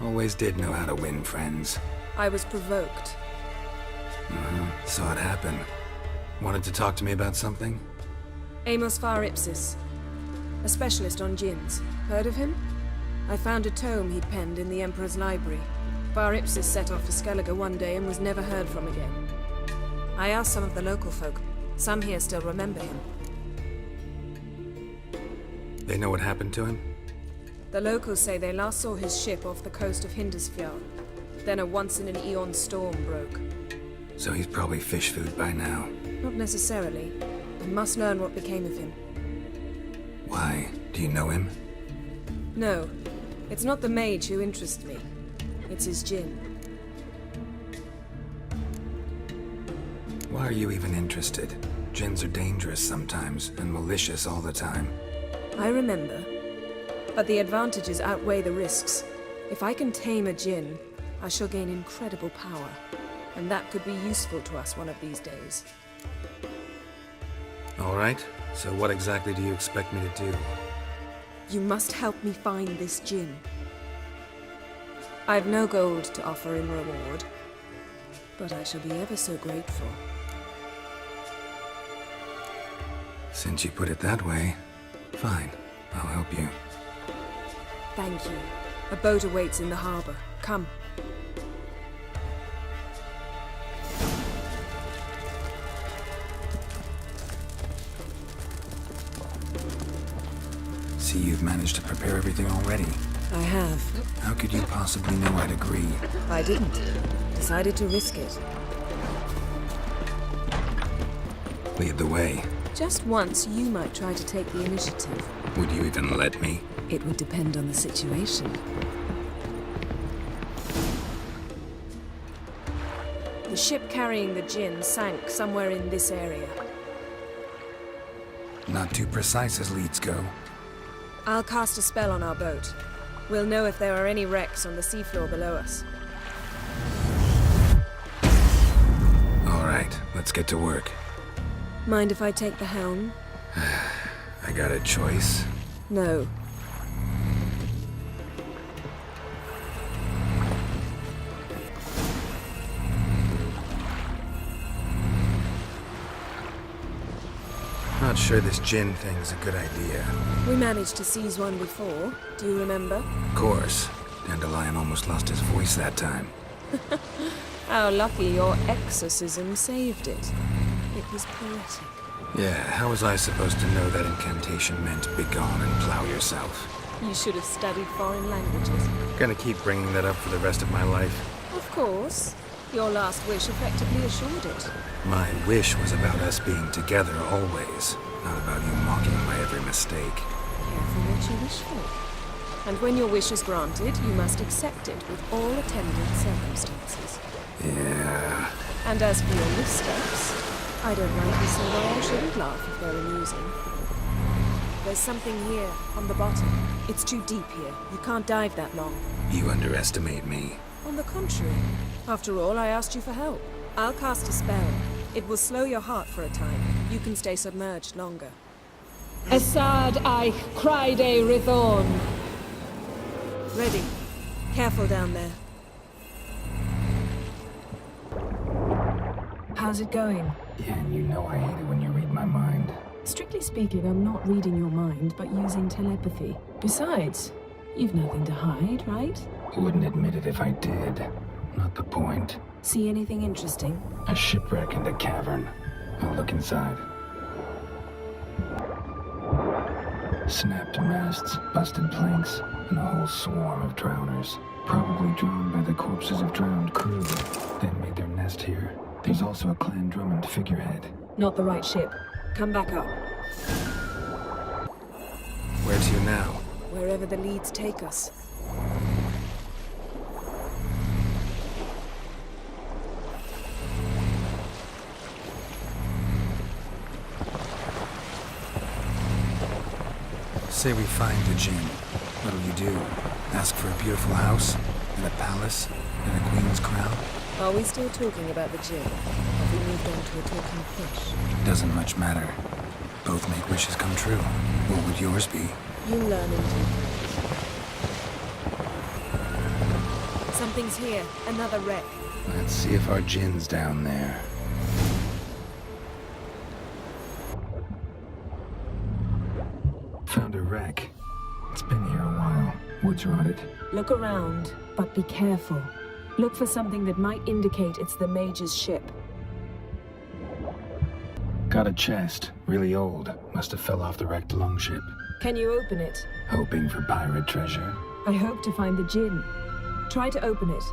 Always did know how to win friends. I was provoked. Saw it happen. Wanted to talk to me about something? Amos Far Ipsis, a specialist on Djinns. Heard of him? I found a tome he'd penned in the Emperor's library. Far Ipsis set off for Skellige one day and was never heard from again. I asked some of the local folk. Some here still remember him. They know what happened to him? The locals say they last saw his ship off the coast of Hindisfjall. Then a once-in-an-eon storm broke. So he's probably fish food by now. Not necessarily. I must learn what became of him. Why? Do you know him? No. It's not the mage who interests me. It's his Djinn. Why are you even interested? Djinns are dangerous sometimes, and malicious all the time. I remember. But the advantages outweigh the risks. If I can tame a Djinn, I shall gain incredible power. And that could be useful to us one of these days. All right. So what exactly do you expect me to do? You must help me find this Djinn. I've no gold to offer in reward, but I shall be ever so grateful. Since you put it that way, fine. I'll help you. Thank you. A boat awaits in the harbor. Come. See, you've managed to prepare everything already. I have. How could you possibly know I'd agree? I didn't. Decided to risk it. Lead the way. Just once, you might try to take the initiative. Would you even let me? It would depend on the situation. The ship carrying the Djinn sank somewhere in this area. Not too precise as leads go. I'll cast a spell on our boat. We'll know if there are any wrecks on the seafloor below us. All right, let's get to work. Mind if I take the helm? I got a choice. No. Not sure this Djinn thing's a good idea. We managed to seize one before. Do you remember? Of course. Dandelion almost lost his voice that time. How lucky your exorcism saved it. It was poetic. Yeah, how was I supposed to know that incantation meant begone and plow yourself? You should have studied foreign languages. Gonna keep bringing that up for the rest of my life. Of course. Your last wish effectively assured it. My wish was about us being together always, not about you mocking my every mistake. Careful what you wish for. And when your wish is granted, you must accept it with all attendant circumstances. Yeah. And as for your missteps, I don't rightly say why I shouldn't laugh if they're amusing. There's something here, on the bottom. It's too deep here. You can't dive that long. You underestimate me. On the contrary. After all, I asked you for help. I'll cast a spell. It will slow your heart for a time. You can stay submerged longer. Esad Eich Cryde Rithorn. Ready. Careful down there. How's it going? Yeah, you know I hate it when you read my mind. Strictly speaking, I'm not reading your mind, but using telepathy. Besides, you've nothing to hide, right? Wouldn't admit it if I did. Not the point. See anything interesting? A shipwreck in the cavern. I'll look inside. Snapped masts, busted planks, and a whole swarm of drowners. Probably drawn by the corpses of drowned crew, then made their nest here. There's also a Clan Drummond figurehead. Not the right ship. Come back up. Where to now? Wherever the leads take us. Say we find the Djinn. What'll you do? Ask for a beautiful house? And a palace? And a queen's crown? Are we still talking about the Djinn? Have we moved on to a talking fish? Doesn't much matter. Both make wishes come true. What would yours be? You learn indeed. Something's here. Another wreck. Let's see if our Djinn's down there. Found a wreck. It's been here a while. Wood's rotted. Look around, but be careful. Look for something that might indicate it's the Mage's ship. Got a chest. Really old. Must have fell off the wrecked longship. Can you open it? Hoping for pirate treasure. I hope to find the Djinn. Try to open it.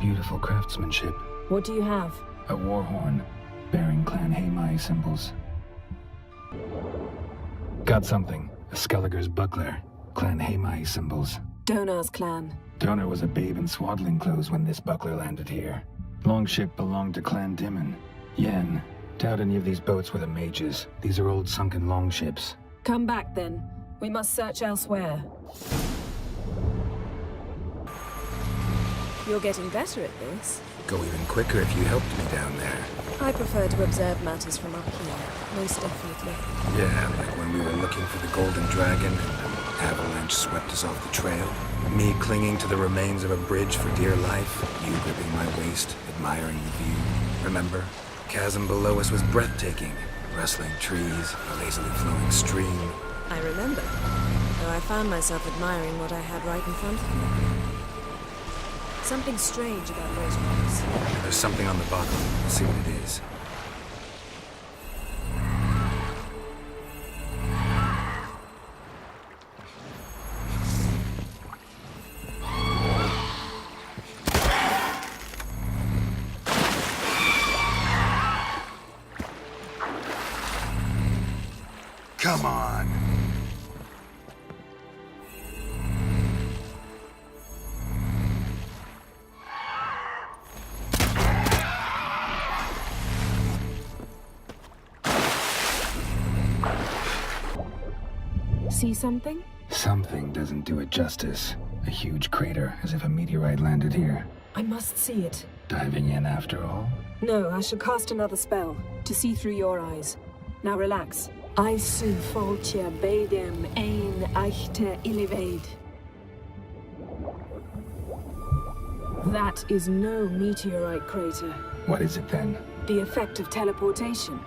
Beautiful craftsmanship. What do you have? A war horn, bearing Clan Hamai symbols. Got something. A Skelliger's buckler. Clan Hamai symbols. Donar's clan. Donar was a babe in swaddling clothes when this buckler landed here. Longship belonged to Clan Djinn. Yen. Doubt any of these boats were the mages. These are old sunken longships. Come back then. We must search elsewhere. You're getting better at this. Go even quicker if you helped me down there. I prefer to observe matters from up here, most definitely. Yeah, like when we were looking for the Golden Dragon and an avalanche swept us off the trail. Me clinging to the remains of a bridge for dear life. You gripping my waist, admiring the view. Remember? Chasm below us was breathtaking. Rustling trees, a lazily flowing stream. I remember. Though I found myself admiring what I had right in front of me. Something strange about those rocks. There's something on the bottom. We'll see what it is. Come on. See something? Something doesn't do it justice. A huge crater, as if a meteorite landed here. I must see it. Diving in after all? No, I shall cast another spell, to see through your eyes. Now relax. I su foltja beidem ein eichte iliveid. That is no meteorite crater. What is it then? The effect of teleportation.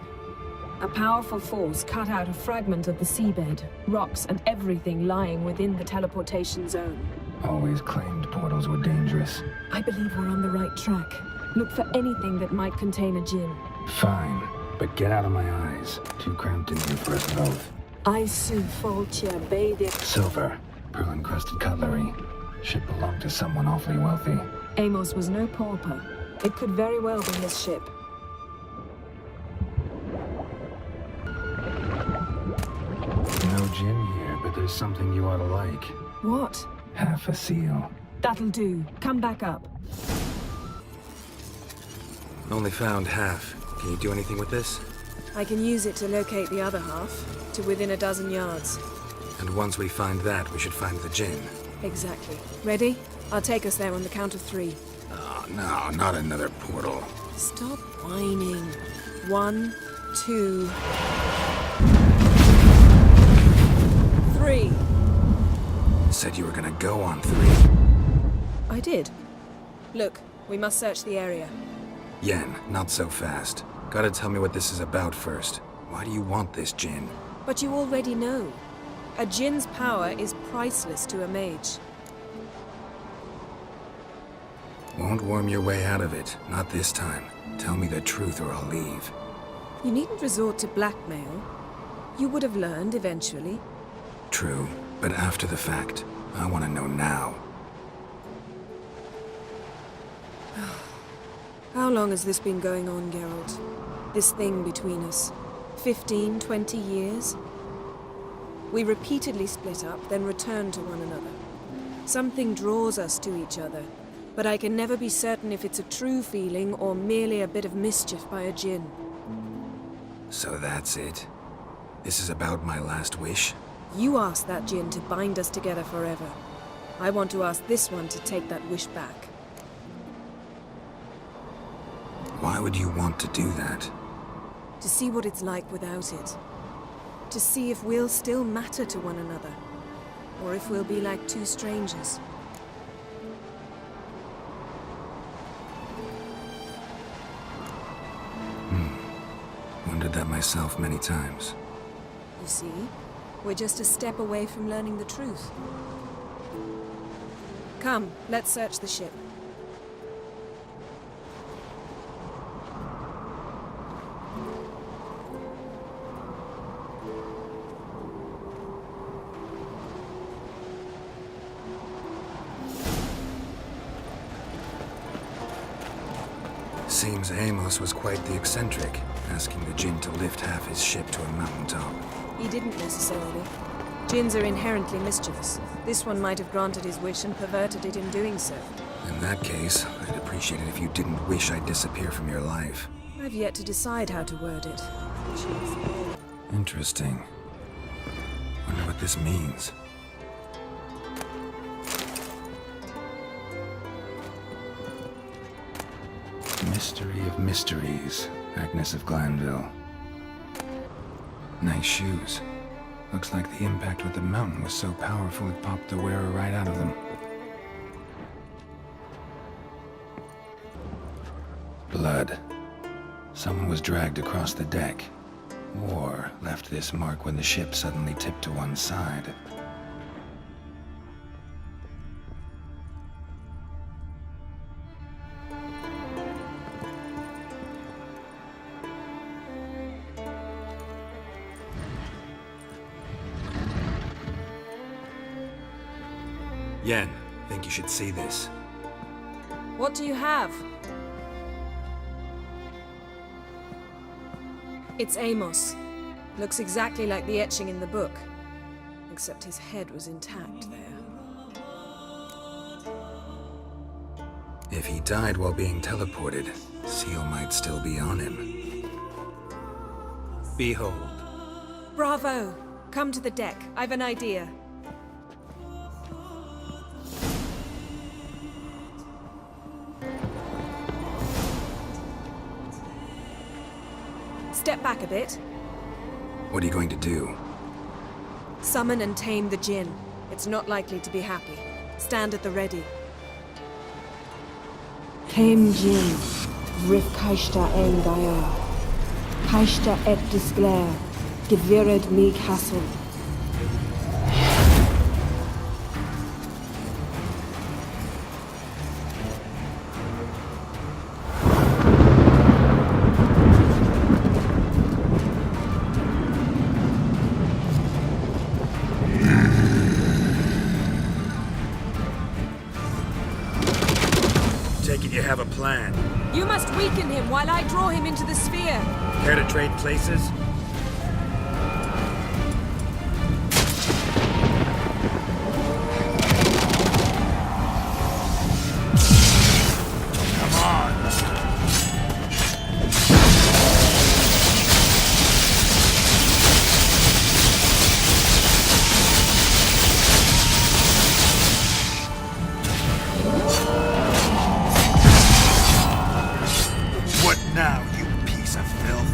A powerful force cut out a fragment of the seabed, rocks and everything lying within the teleportation zone. Always claimed portals were dangerous. I believe we're on the right track. Look for anything that might contain a Djinn. Fine, but get out of my eyes. Too cramped in here for us both. I su foltja beidem. Silver, pearl-encrusted cutlery. Should belong to someone awfully wealthy. Amos was no pauper. It could very well be his ship. No Djinn here, but there's something you ought to like. What? Half a seal. That'll do. Come back up. Only found half. Can you do anything with this? I can use it to locate the other half, to within a dozen yards. And once we find that, we should find the Djinn. Exactly. Ready? I'll take us there on the count of 3. Oh, no, not another portal. Stop whining. 1, 2... 3. Said you were gonna go on 3. I did. Look, we must search the area. Yen, not so fast. Gotta tell me what this is about first. Why do you want this Djinn? But you already know. A Djinn's power is priceless to a mage. Won't worm your way out of it. Not this time. Tell me the truth or I'll leave. You needn't resort to blackmail. You would have learned eventually. True, but after the fact. I want to know now. How long has this been going on, Geralt? This thing between us? 15, 20 years? We repeatedly split up, then returned to one another. Something draws us to each other, but I can never be certain if it's a true feeling or merely a bit of mischief by a Djinn. So that's it? This is about my last wish? You asked that Djinn to bind us together forever. I want to ask this one to take that wish back. Why would you want to do that? To see what it's like without it. To see if we'll still matter to one another. Or if we'll be like two strangers. myself many times. You see, we're just a step away from learning the truth. Come, let's search the ship. Seems Amos was quite the eccentric, asking the Djinn to lift half his ship to a mountaintop. He didn't necessarily. Djinns are inherently mischievous. This one might have granted his wish and perverted it in doing so. In that case, I'd appreciate it if you didn't wish I'd disappear from your life. I've yet to decide how to word it. Interesting. Wonder what this means. Mystery of mysteries, Agnes of Glanville. Nice shoes. Looks like the impact with the mountain was so powerful it popped the wearer right out of them. Blood. Someone was dragged across the deck. Or left this mark when the ship suddenly tipped to one side. Yen, think you should see this. What do you have? It's Amos. Looks exactly like the etching in the book. Except his head was intact there. If he died while being teleported, Seal might still be on him. Behold. Bravo! Come to the deck. I've an idea. Step back a bit. What are you going to do? Summon and tame the Djinn. It's not likely to be happy. Stand at the ready. Tame Djinn, Rif Kaishta Engaya. Kaishta et Disglair, Gevired me Castle. Take it you have a plan. You must weaken him while I draw him into the sphere. Care to trade places? Now, you piece of filth.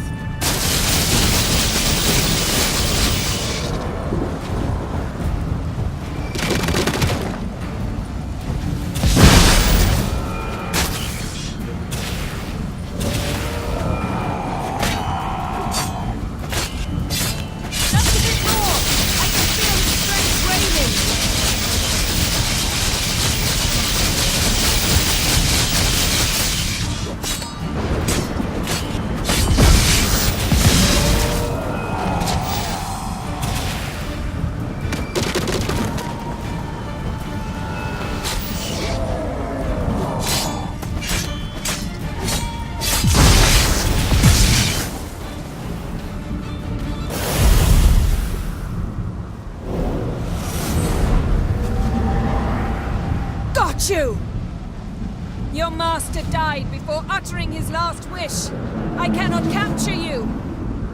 Just a bit more! I can feel his strength waning! You! Your master died before uttering his last wish. I cannot capture you.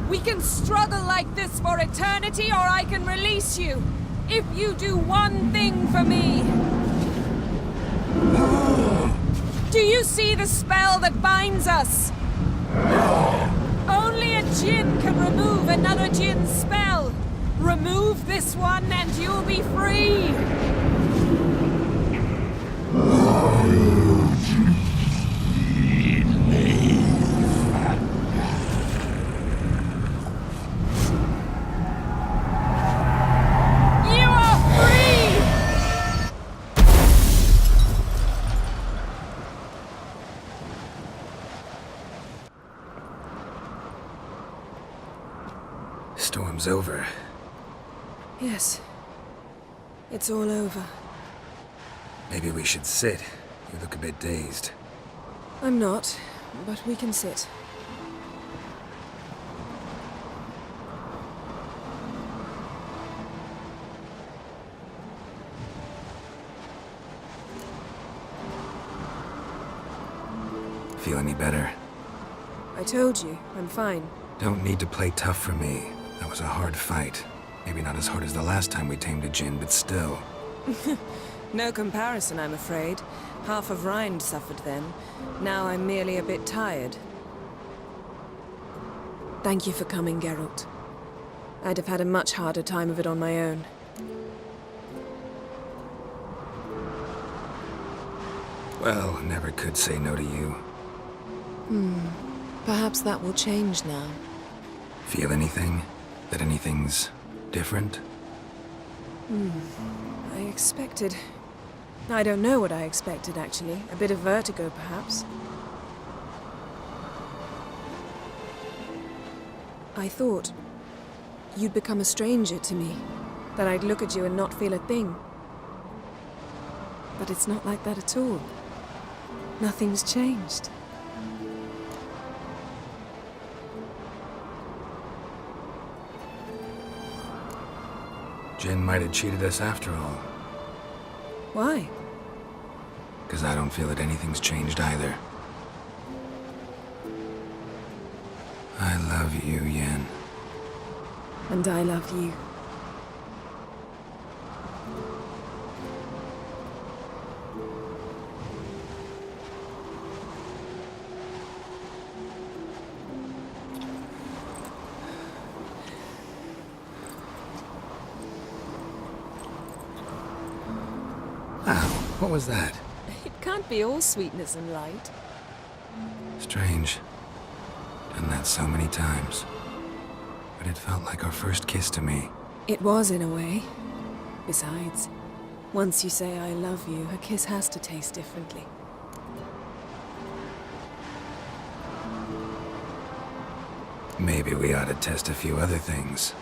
We can struggle like this for eternity, or I can release you. If you do one thing for me. Do you see the spell that binds us? Only a Djinn can remove another Djinn's spell. Remove this one and you'll be free. all's over. Yes. It's all over. Maybe we should sit. You look a bit dazed. I'm not, but we can sit. Feel any better? I told you, I'm fine. Don't need to play tough for me. That was a hard fight. Maybe not as hard as the last time we tamed a Djinn, but still. No comparison, I'm afraid. Half of Rind suffered then. Now I'm merely a bit tired. Thank you for coming, Geralt. I'd have had a much harder time of it on my own. Well, never could say no to you. Perhaps that will change now. Feel anything? That anything's different? I expected... I don't know what I expected, actually. A bit of vertigo, perhaps. I thought you'd become a stranger to me. That I'd look at you and not feel a thing. But it's not like that at all. Nothing's changed. Djinn might have cheated us after all. Why? Because I don't feel that anything's changed either. I love you, Yen. And I love you. Ow, what was that? It can't be all sweetness and light. Strange. Done that so many times. But it felt like our first kiss to me. It was, in a way. Besides, once you say I love you, a kiss has to taste differently. Maybe we ought to test a few other things.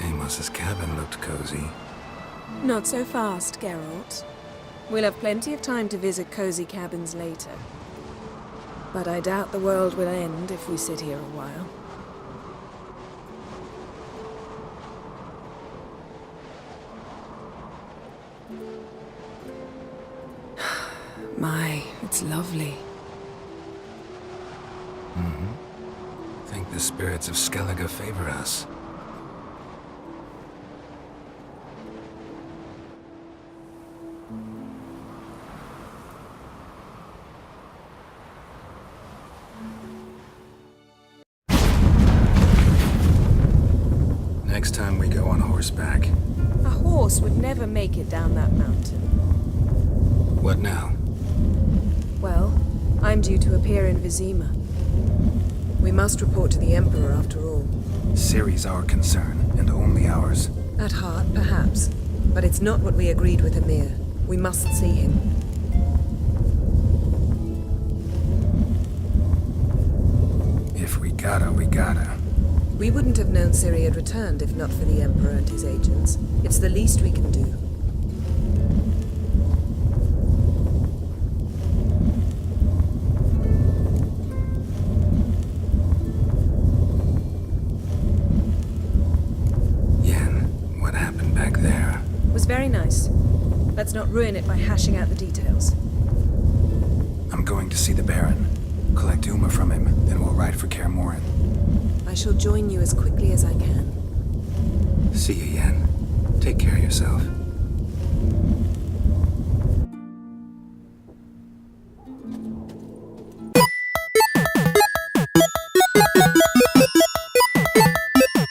Amos's cabin looked cozy. Not so fast, Geralt. We'll have plenty of time to visit cozy cabins later. But I doubt the world will end if we sit here a while. My, it's lovely. Think the spirits of Skellige favor us. Next time we go on horseback. A horse would never make it down that mountain. What now? Well, I'm due to appear in Vizima. We must report to the Emperor after all. Ciri's our concern, and only ours. At heart, perhaps. But it's not what we agreed with Emir. We must see him. If we gotta, we gotta. We wouldn't have known Ciri had returned if not for the Emperor and his agents. It's the least we can do. Yen, what happened back there? It was very nice. Let's not ruin it by hashing out the details. I'm going to see the Baron. Collect Uma from him, then we'll ride for Kaer Morhen. I shall join you as quickly as I can. See you, Yen. Take care of yourself.